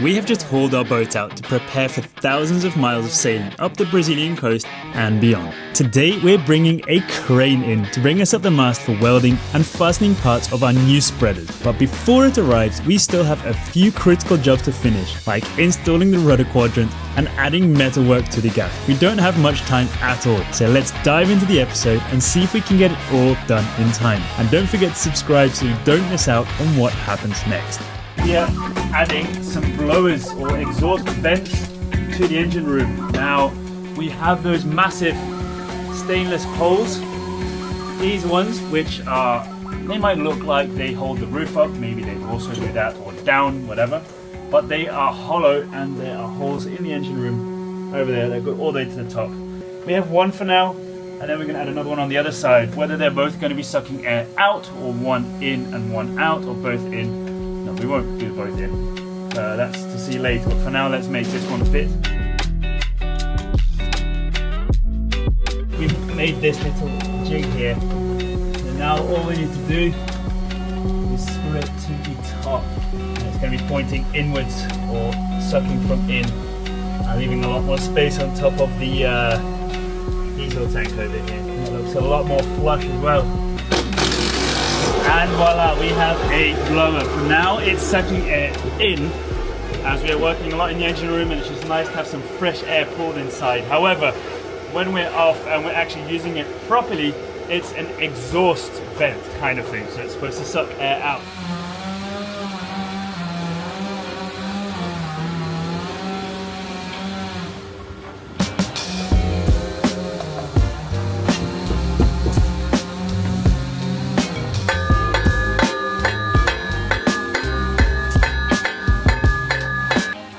We have just hauled our boat out to prepare for thousands of miles of sailing up the Brazilian coast and beyond. Today we're bringing a crane in to bring us up the mast for welding and fastening parts of our new spreaders. But before it arrives, we still have a few critical jobs to finish, like installing the rudder quadrant and adding metalwork to the gaff. We don't have much time at all, so let's dive into the episode and see if we can get it all done in time. And don't forget to subscribe so you don't miss out on what happens next. We are adding some blowers or exhaust vents to the engine room. Now we have those massive stainless poles. These ones, which are, they might look like they hold the roof up, maybe they also do that, or down, whatever, but they are hollow and there are holes in the engine room over there that go all the way to the top. We have one for now, and then we're going to add another one on the other side. Whether they're both going to be sucking air out, or one in and one out, or both in. No, we won't do both in. That's to see later. But for now, let's make this one fit. We've made this little jig here. So now all we need to do is screw it to the top. And it's going to be pointing inwards or sucking from in. And leaving a lot more space on top of the diesel tank over here. And it looks a lot more flush as well. And voila, we have a blower. For now, it's sucking air in, as we are working a lot in the engine room, and it's just nice to have some fresh air pulled inside. However, when we're off and we're actually using it properly, it's an exhaust vent kind of thing, so it's supposed to suck air out.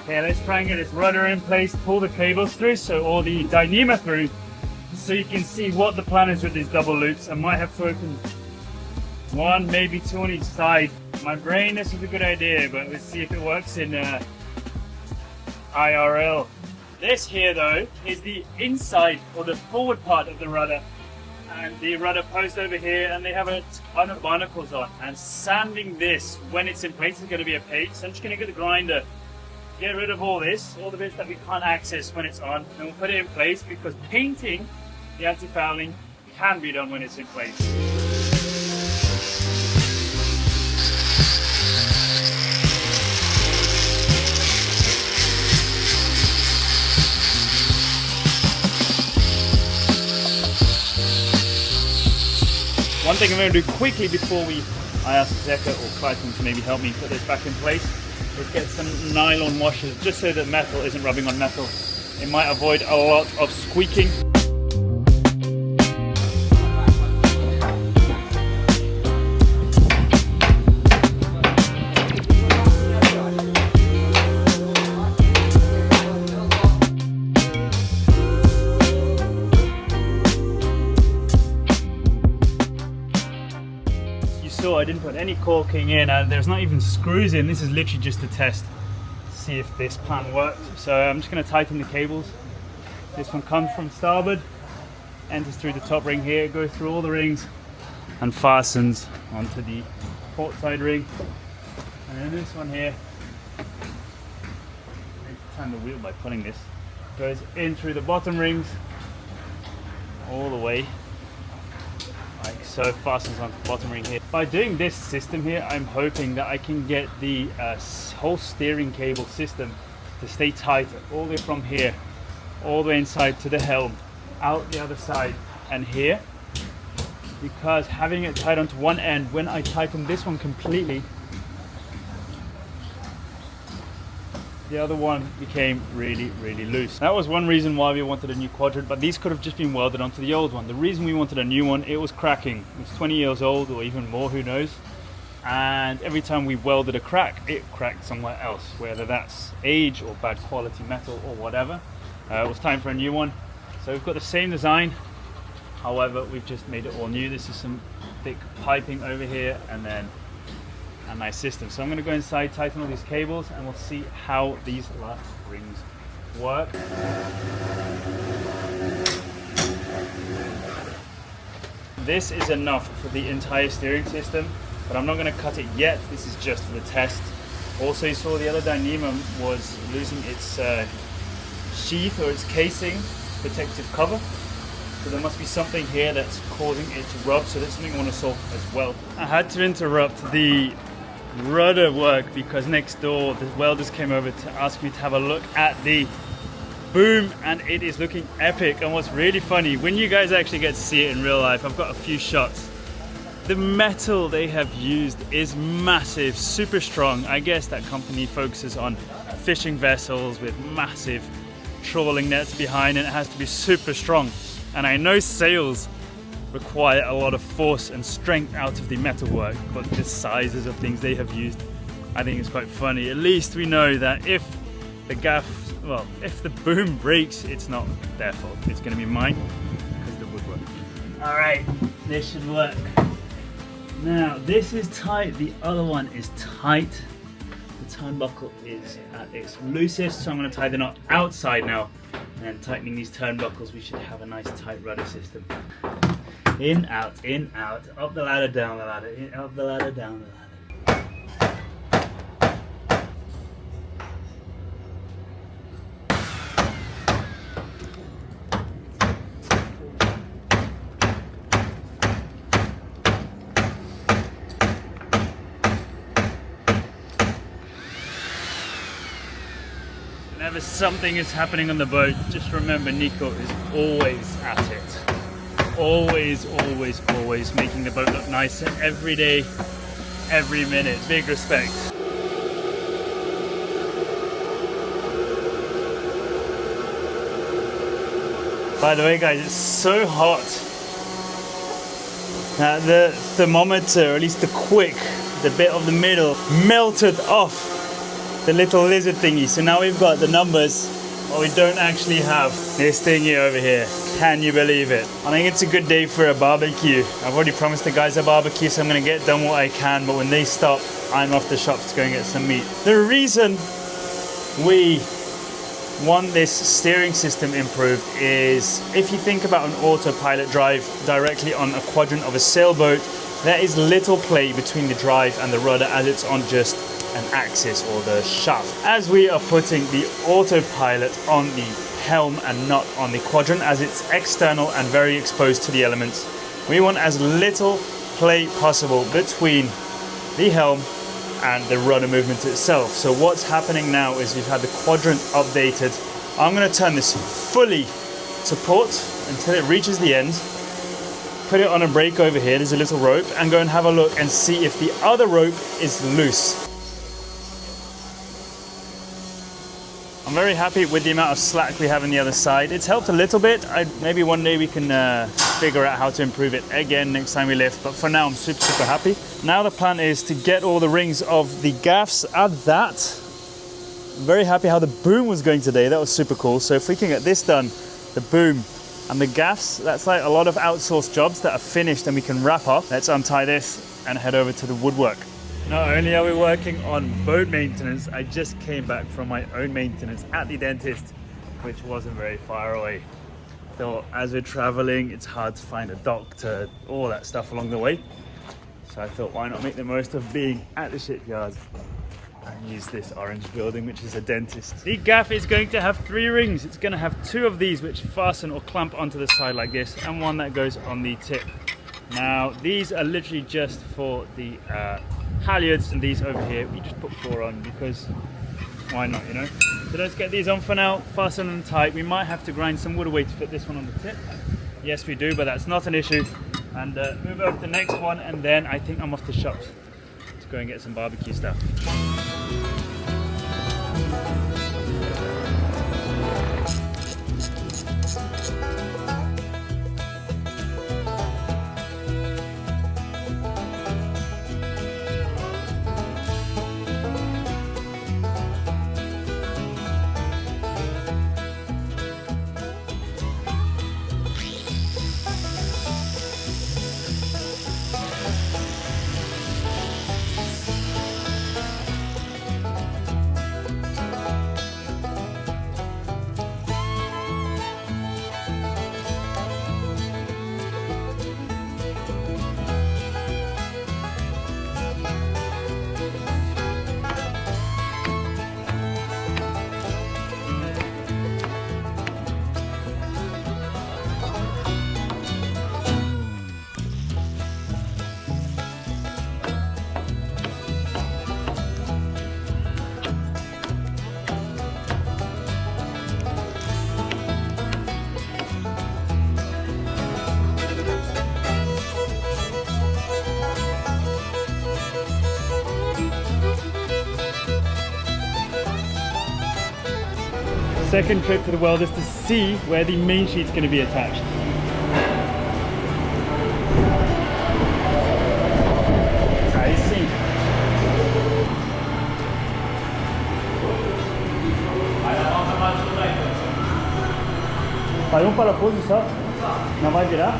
Let's try and get this rudder in place, pull the cables through, so all the dyneema through, so you can see what the plan is with these double loops. I might have to open one, maybe two on each side. My brain, this is a good idea, but let's see if it works in IRL. This here though is the inside or the forward part of the rudder, and the rudder post over here, and they have a ton of barnacles on, and sanding this when it's in place is going to be a pain. So I'm just going to get the grinder, get rid of all this, all the bits that we can't access when it's on, and we'll put it in place, because painting the anti-fouling can be done when it's in place. One thing I'm going to do quickly before I ask Zeka or Clayton to maybe help me put this back in place, is get some nylon washers, just so that metal isn't rubbing on metal. It might avoid a lot of squeaking. I didn't put any caulking in, and there's not even screws in. This is literally just a test to see if this plan works. So I'm just going to tighten the cables. This one comes from starboard, enters through the top ring here, goes through all the rings and fastens onto the port side ring. And then this one here, I need to turn the wheel by pulling this, goes in through the bottom rings all the way, like so, fastens onto the bottom ring here. By doing this system here, I'm hoping that I can get the whole steering cable system to stay tight all the way from here, all the way inside to the helm, out the other side and here, because having it tied onto one end, when I tighten this one completely, the other one became really loose. That was one reason why we wanted a new quadrant, but these could have just been welded onto the old one. The reason we wanted a new one, it was cracking. It was 20 years old or even more, who knows. And every time we welded a crack, it cracked somewhere else, whether that's age or bad quality metal or whatever. It was time for a new one. So we've got the same design, however, we've just made it all new. This is some thick piping over here, and then a nice system. So I'm going to go inside, tighten all these cables, and we'll see how these last rings work. This is enough for the entire steering system, but I'm not going to cut it yet. This is just for the test. Also, you saw the other Dyneema was losing its sheath or its casing, protective cover. So there must be something here that's causing it to rub, so that's something I want to solve as well. I had to interrupt the rudder work because next door the welders came over to ask me to have a look at the boom, and it is looking epic. And what's really funny, when you guys actually get to see it in real life, I've got a few shots. The metal they have used is massive, super strong. I guess that company focuses on fishing vessels with massive trawling nets behind, and it has to be super strong. And I know sails require a lot of force and strength out of the metalwork, but the sizes of things they have used, I think is quite funny. At least we know that if the gaff, well, if the boom breaks, it's not their fault. It's going to be mine because of the woodwork. All right, this should work. Now this is tight, the other one is tight. The turnbuckle is at its loosest, so I'm going to tie the knot outside now. And tightening these turnbuckles, we should have a nice tight rudder system. In, out, up the ladder, down the ladder, in, up the ladder, down the ladder. Whenever something is happening on the boat, just remember Nico is always at it. Always, always, always making the boat look nicer every day, every minute. Big respect. By the way guys, it's so hot that the thermometer, or at least the quick, the bit of the middle, melted off the little lizard thingy. So now we've got the numbers, but we don't actually have this thingy over here. Can you believe it? I think it's a good day for a barbecue. I've already promised the guys a barbecue, so I'm gonna get done what I can, but when they stop, I'm off the shops to go and get some meat. The reason we want this steering system improved is, if you think about an autopilot drive directly on a quadrant of a sailboat, there is little play between the drive and the rudder as it's on just an axis or the shaft. As we are putting the autopilot on the helm and not on the quadrant, as it's external and very exposed to the elements, we want as little play possible between the helm and the rudder movement itself. So what's happening now is we've had the quadrant updated. I'm going to turn this fully to port until it reaches the end, put it on a brake over here, there's a little rope, and go and have a look and see if the other rope is loose. I'm very happy with the amount of slack we have on the other side. It's helped a little bit. Maybe one day we can figure out how to improve it again next time we lift, but for now I'm super, super happy. Now the plan is to get all the rings of the gaffs. Add that. I'm very happy how the boom was going today. That was super cool. So if we can get this done, the boom and the gaffs, that's like a lot of outsourced jobs that are finished and we can wrap up. Let's untie this and head over to the woodwork. Not only are we working on boat maintenance, I just came back from my own maintenance at the dentist, which wasn't very far away. So as we're traveling, it's hard to find a doctor, all that stuff along the way. So I thought, why not make the most of being at the shipyard and use this orange building, which is a dentist. The gaff is going to have 3 rings. It's going to have 2 of these which fasten or clamp onto the side like this, and 1 that goes on the tip. Now these are literally just for the halyards, and these over here we just put 4 on because why not, you know? So let's get these on for now, fasten them tight. We might have to grind some wood away to fit this one on the tip. Yes we do, but that's not an issue. And move over to the next one, and then I think I'm off to shops to go and get some barbecue stuff. second trip to the welders to see where the main sheet's going to be attached. Aí sim. Vai parafuso só? Não vai virar?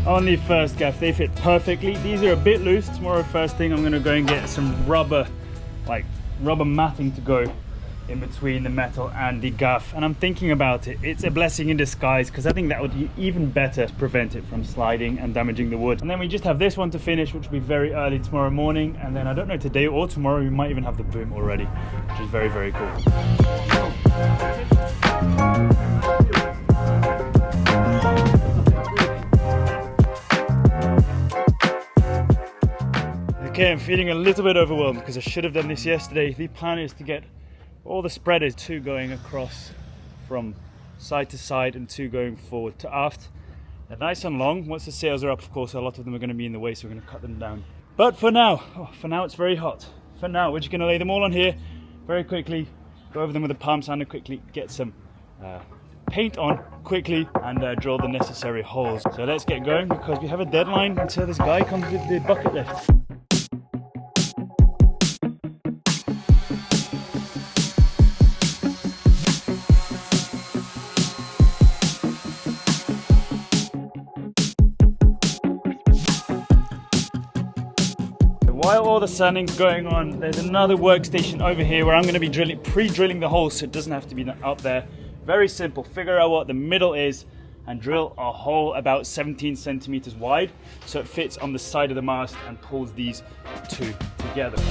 On the first gaff, they fit perfectly. These are a bit loose. Tomorrow first thing I'm going to go and get some rubber matting to go in between the metal and the gaff, and I'm thinking about it. It's a blessing in disguise because I think that would be even better to prevent it from sliding and damaging the wood. And then we just have this one to finish, which will be very early tomorrow morning, and then I don't know, today or tomorrow we might even have the boom already, which is very, very cool. Okay, I'm feeling a little bit overwhelmed because I should have done this yesterday. The plan is to get all the spreaders, 2 going across from side to side and 2 going forward to aft. They're nice and long. Once the sails are up, of course, a lot of them are going to be in the way, so we're going to cut them down. But for now it's very hot. For now, we're just going to lay them all on here very quickly, go over them with a palm sander quickly, get some paint on quickly, and drill the necessary holes. So let's get going because we have a deadline until this guy comes with the bucket lift. While all the sanding's going on, there's another workstation over here where I'm going to be pre-drilling the holes so it doesn't have to be up there. Very simple. Figure out what the middle is and drill a hole about 17 centimeters wide so it fits on the side of the mast and pulls these 2 together.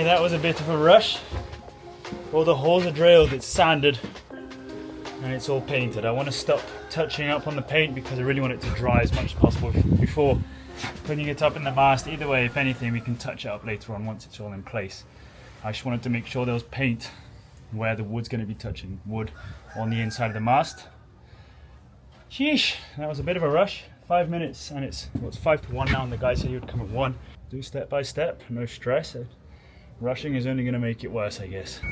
That was a bit of a rush. All the holes are drilled, it's sanded, and it's all painted. I want to stop touching up on the paint because I really want it to dry as much as possible before putting it up in the mast. Either way, if anything, we can touch it up later on once it's all in place. I just wanted to make sure there was paint where the wood's going to be touching wood on the inside of the mast. Sheesh, that was a bit of a rush. 5 minutes, and it's 5 to 1 now, and the guy said he would come at 1. Do step by step, no stress. Rushing is only going to make it worse, I guess. I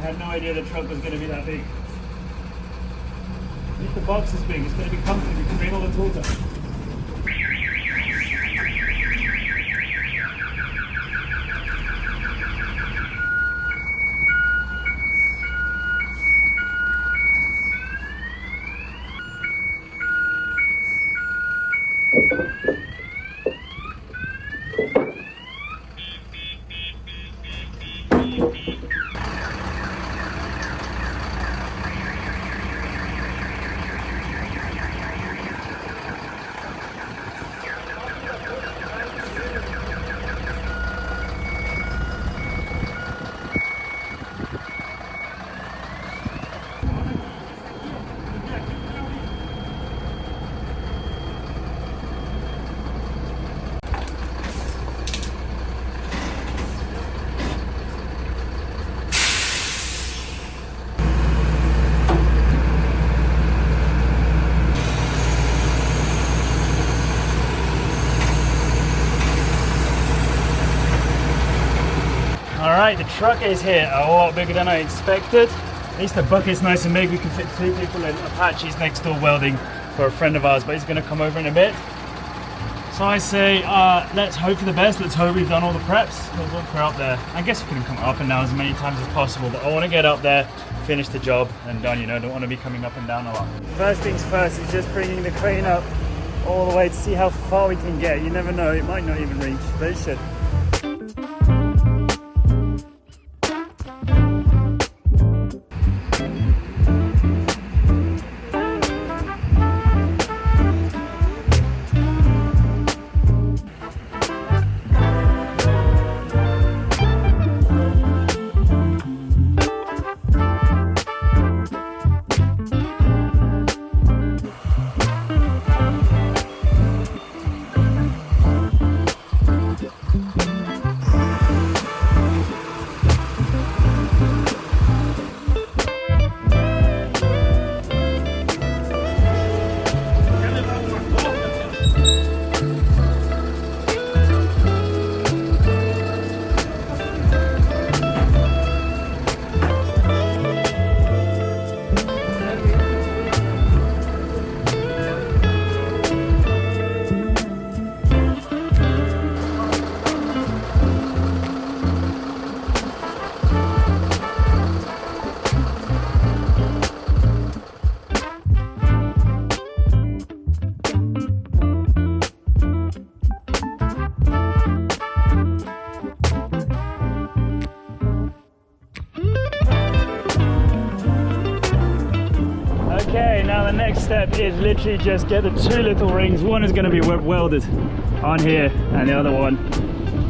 had no idea the truck was going to be that big. If the box is big, it's going to be comfy. We can bring all the tools up. Right, the truck is here, a lot bigger than I expected. At least the bucket's nice and big. We can fit 2 people in. Apache's next door welding for a friend of ours, but he's going to come over in a bit. So I say, let's hope for the best. Let's hope we've done all the preps. We're up there. I guess we can come up and down as many times as possible, but I want to get up there, finish the job, and done. You know, don't want to be coming up and down a lot. First things first is just bringing the crane up all the way to see how far we can get. You never know, it might not even reach, but it should. Okay, now the next step is literally just get the 2 little rings. One is going to be welded on here and the other one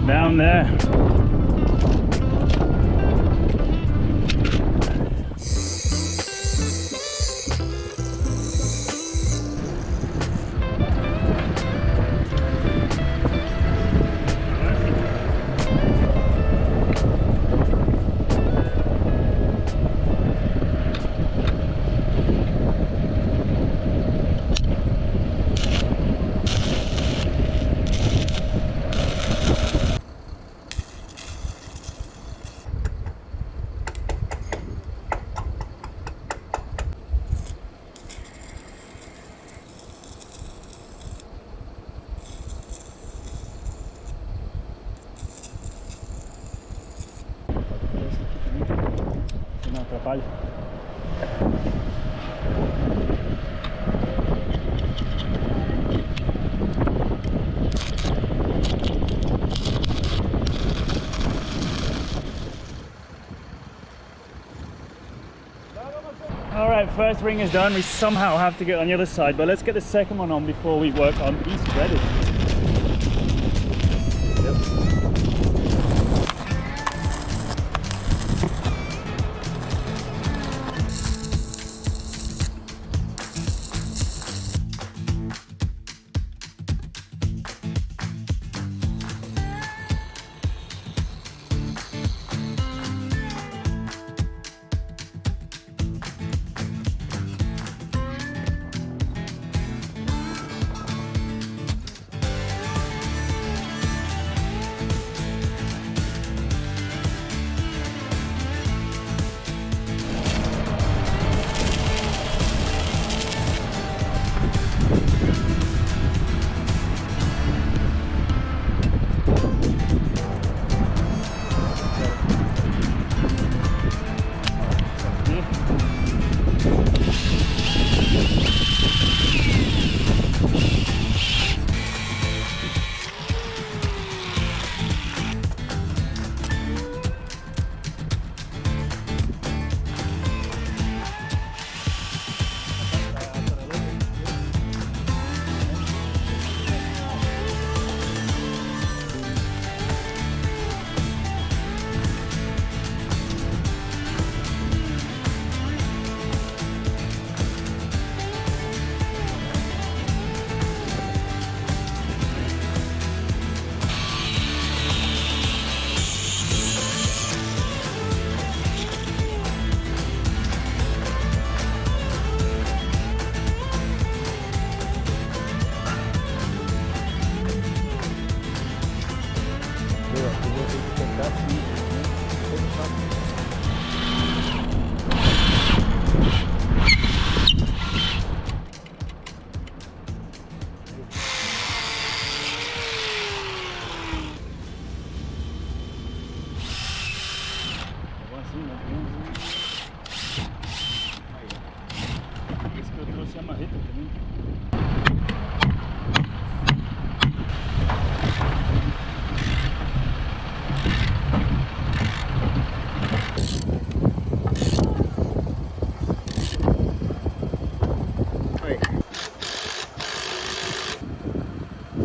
down there. No atrapalha. All right, first ring is done. We somehow have to get on the other side, but let's get the second one on before we work on these threaded.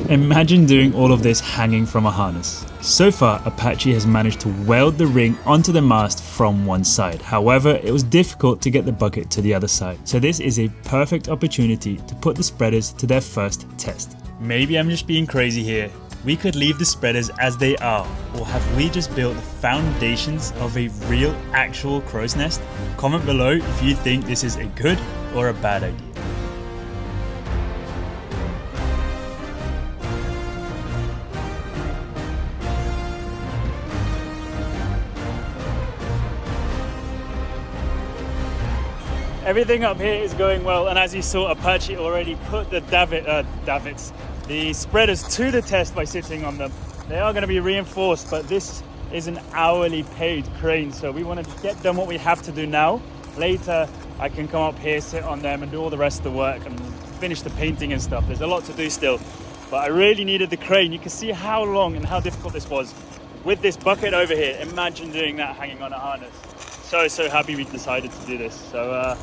Imagine doing all of this hanging from a harness. So far, Apache has managed to weld the ring onto the mast from one side. However, it was difficult to get the bucket to the other side. So this is a perfect opportunity to put the spreaders to their first test. Maybe I'm just being crazy here. We could leave the spreaders as they are, or have we just built the foundations of a real, actual crow's nest? Comment below if you think this is a good or a bad idea. Everything up here is going well, and as you saw, Apache already put the the spreaders to the test by sitting on them. They are going to be reinforced, but this is an hourly paid crane, so we want to get done what we have to do now. Later, I can come up here, sit on them, and do all the rest of the work and finish the painting and stuff. There's a lot to do still, but I really needed the crane. You can see how long and how difficult this was with this bucket over here. Imagine doing that hanging on a harness. So happy we decided to do this. So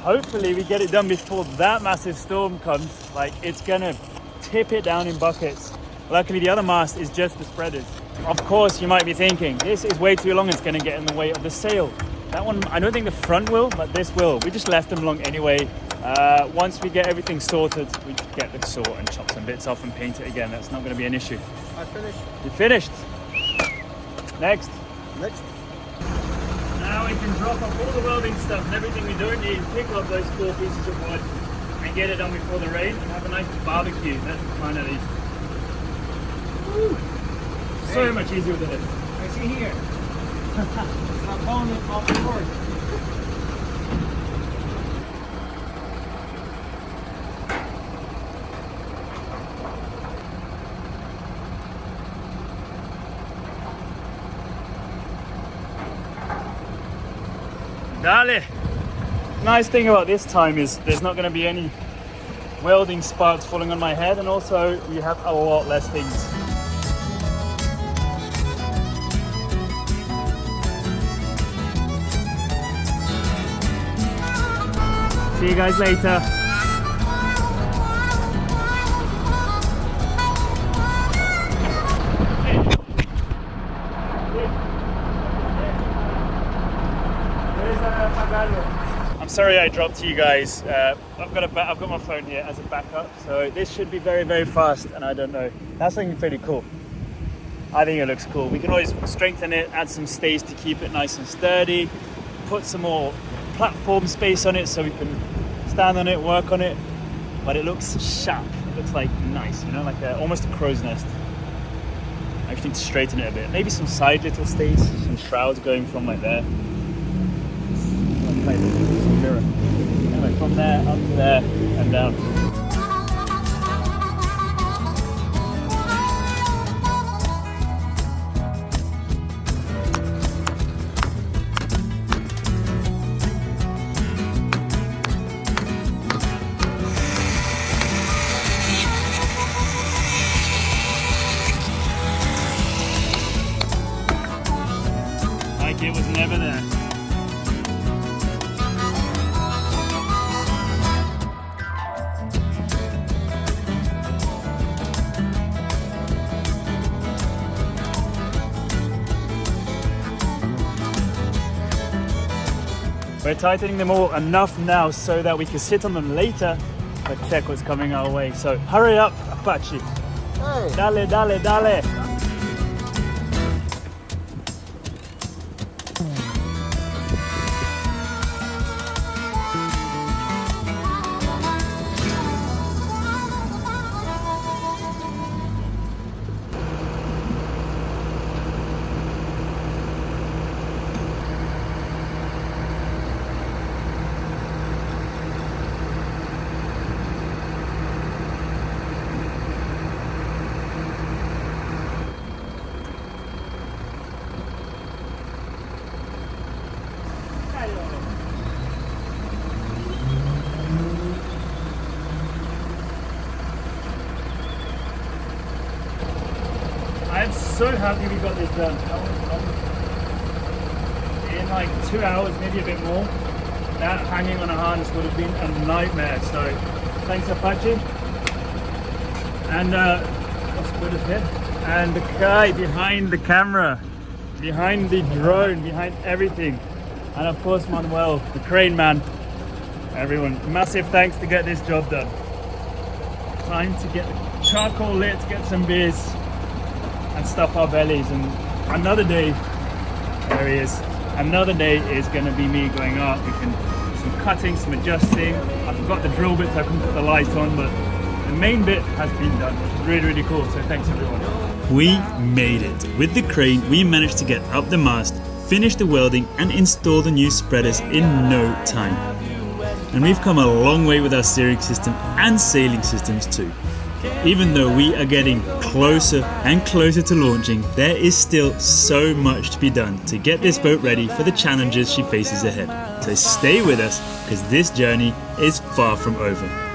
hopefully we get it done before that massive storm comes. Like, it's gonna tip it down in buckets. Luckily the other mast is just the spreaders. Of course you might be thinking, this is way too long, it's gonna get in the way of the sail. That one, I don't think the front will, but this will. We just left them long anyway. Once we get everything sorted, we get the saw and chop some bits off and paint it again. That's not gonna be an issue. I finished. You finished? Next. Now we can drop off all the welding stuff and everything we don't need, pick up those 4 pieces of wood and get it done before the rain and have a nice barbecue. That's the plan at least. Woo. So much easier than this. I see here. It's not falling off the board. Dale! Nice thing about this time is there's not going to be any welding sparks falling on my head, and also we have a lot less things. See you guys later. I'm sorry I dropped you guys. I've got my phone here as a backup, so this should be very, very fast, and I don't know. That's looking pretty cool. I think it looks cool. We can always strengthen it, add some stays to keep it nice and sturdy, put some more platform space on it so we can stand on it, work on it, but it looks sharp. It looks like nice, you know, like almost a crow's nest. I just need to straighten it a bit. Maybe some side little stays, some shrouds going from like there. Some mirror. Anyway, from there, up to there, and down. Like it was never there. We're tightening them all enough now so that we can sit on them later, but check what's coming our way. So hurry up, Apache. Hey. Dale, dale, dale. I'm so happy we got this done. In like 2 hours, maybe a bit more. That hanging on a harness would have been a nightmare. So thanks Apache. And what's good as it? And the guy behind the camera, behind the drone, behind everything. And of course Manuel, the crane man. Everyone, massive thanks to get this job done. Time to get the charcoal lit, get some beers and stuff our bellies. And another day, there he is. Another day is going to be me going up. We can do some cutting, some adjusting. I forgot the drill bits, I couldn't put the light on, but the main bit has been done, which is really, really cool. So thanks everyone. We made it. With the crane, we managed to get up the mast, finish the welding and install the new spreaders in no time. And we've come a long way with our steering system and sailing systems too. Even though we are getting closer and closer to launching, there is still so much to be done to get this boat ready for the challenges she faces ahead. So stay with us, because this journey is far from over.